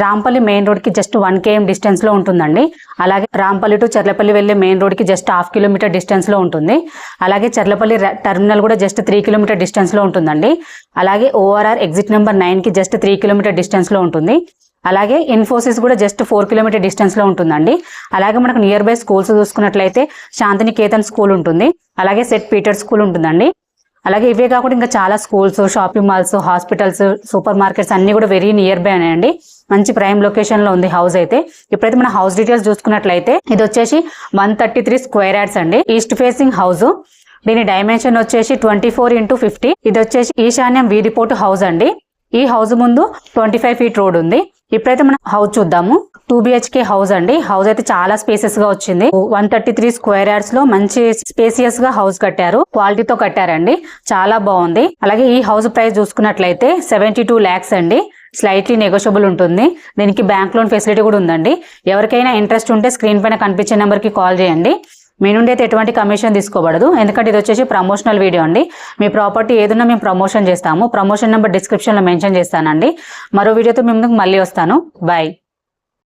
Rampalli main road కి just 1 km distance లో ఉంటుందండి. అలాగే రాంపల్లి టు చర్లపల్లి వెళ్లే మెయిన్ రోడ్ కి జస్ట్ 1/2 కిలోమీటర్ డిస్టెన్స్ లో ఉంటుంది. అలాగే చర్లపల్లి టర్మినల్ కూడా జస్ట్ 3 కిలోమీటర్ డిస్టెన్స్ లో ఉంటుందండి. అలాగే ORR ఎగ్జిట్ నెంబర్ 9 కి జస్ట్ 3 కిలోమీటర్ డిస్టెన్స్ లో ఉంటుంది. అలాగే ఇన్ఫోసిస్ కూడా జస్ట్ 4 కిలోమీటర్ డిస్టెన్స్ లో ఉంటుందండి. అలాగే మనకు నియర్ బై స్కూల్స్ చూసుకున్నట్లయితే శాంతినికేతన్ స్కూల్ ఉంటుంది. అలాగే సెట్ పీటర్ స్కూల్ ఉంటుందండి. అలాగే ఇవే కాకుండా ఇంకా చాలా schools, shopping malls, hospitals, super markets అన్ని కూడా వెరీ నియర్ బై ఉన్నాయండి. మంచి ప్రైమ్ లొకేషన్ లో ఉంది హౌస్ అయితే. ఇప్పుడైతే మన హౌస్ డీటెయిల్స్ చూసుకున్నట్లయితే ఇది వచ్చేసి 133 స్క్వేర్ యార్డ్స్ అండి. East facing house. దీని డైమెన్షన్ వచ్చేసి 24x50. ఇది వచ్చేసి ఈశాన్యం వీధి పోటు హౌస్ అండి. ఈ హౌస్ ముందు 25 ఫీట్ రోడ్ ఉంది. ఇప్పుడైతే మనం హౌస్ చూద్దాము. 2 BHK హౌస్ అండి. హౌస్ అయితే చాలా స్పేసెస్ గా వచ్చింది. 133 స్క్వేర్ యార్డ్స్ లో మంచి స్పేసియస్ గా హౌస్ కట్టారు. క్వాలిటీతో కట్టారండి. చాలా బాగుంది. అలాగే ఈ హౌస్ ప్రైస్ చూసుకున్నట్లయితే 72 lakhs అండి. స్లైట్లీ నెగోషియబుల్ ఉంటుంది. దీనికి బ్యాంక్ లోన్ ఫెసిలిటీ కూడా ఉందండి. ఎవరికైనా ఇంట్రెస్ట్ ఉంటే స్క్రీన్ పైన కనిపించే నెంబర్ కి కాల్ చేయండి. మీ నుండి అయితే ఎటువంటి కమిషన్ తీసుకోబడదు. ఎందుకంటే ఇది వచ్చేసి ప్రమోషనల్ వీడియో అండి. మీ ప్రాపర్టీ ఏదైనా మేము ప్రమోషన్ చేస్తాము. ప్రమోషన్ నెంబర్ డిస్క్రిప్షన్ లో మెన్షన్ చేస్తానండి. మరో వీడియోతో మేము మళ్ళీ వస్తాను. బాయ్.